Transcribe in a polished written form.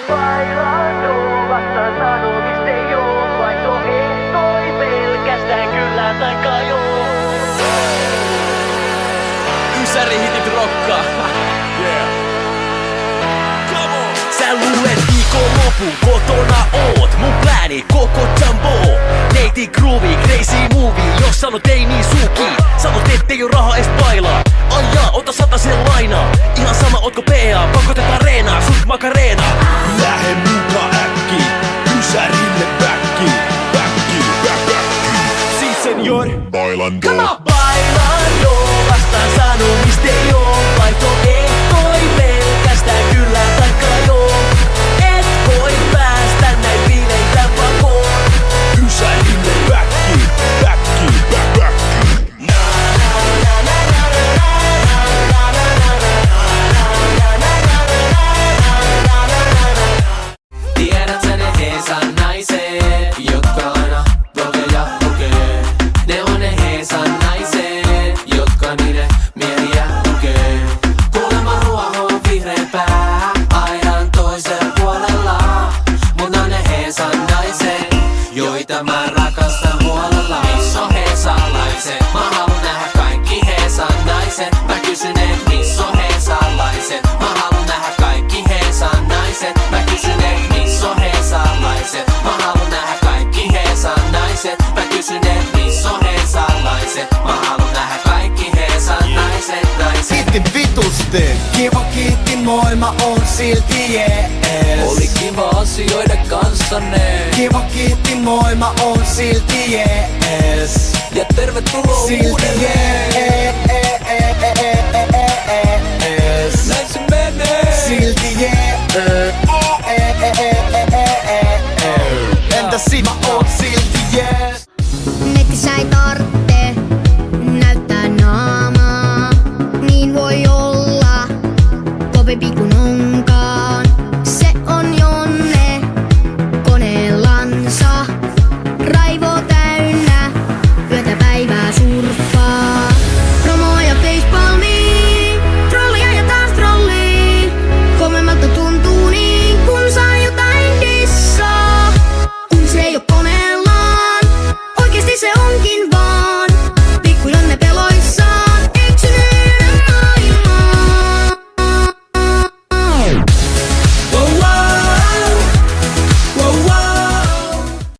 Bailando, vastaan sanomista ei oo, vaihtoehtoi pelkästään kyllä taikka joo. Ysärihitit rokkaa. Yeah. Come on. Sä luulet viikonlopun kotona oot. Mun plääni koko jumbo. Neiti groovy, crazy movie. Jos sanot ei niin suki. Sanot ettei oo rahaa ees bailaa. Ai jaa, ota 100 lainaa. Ihan sama ootko PA, pakotetaan reenaa. Sut makareena. Lähde muka äkki, ysärille backi, backi, backi. Si senor, bailando. Bailando, vastaan sanomista ei oo, vaihtoehtoi pelkästään kyllä taikka joo. Et voi päästä näin bileitä pakoon. Ysärille backi, backi, backi. Tiedät sä ne Heesan naiset, jotka aina blogeja lukee. Ne on ne Heesan naiset, jotka niiden miehiä lukee. Kuulemma ruoho on vihreämpää, aidan toisella puolella. Mut on ne Heesan naiset, joita mä rakastan huolella. Miss on heesalaiset? Mä haluun nähdä kaikki Heesan naiset. Mä kysyn et miss on heesalaiset? Mä haluun nähdä kaikki Heesan naiset. Mä kysyn et miss on heesalaiset? Mä haluun nähdä kaikki Heesan naiset. Mä kysyn et miss on heesalaiset? Mä haluun nähdä kaikki Heesan naiset, naiset. Kiitin vitusti, kiva kiitti, moi mä oon silti jees. Oli kiva asioida kanssanne. Kiva kiitti, moi mä oon silti jees. Ja tervetuloa Silti uudelleen. jees. Näin se menee. Silti jees.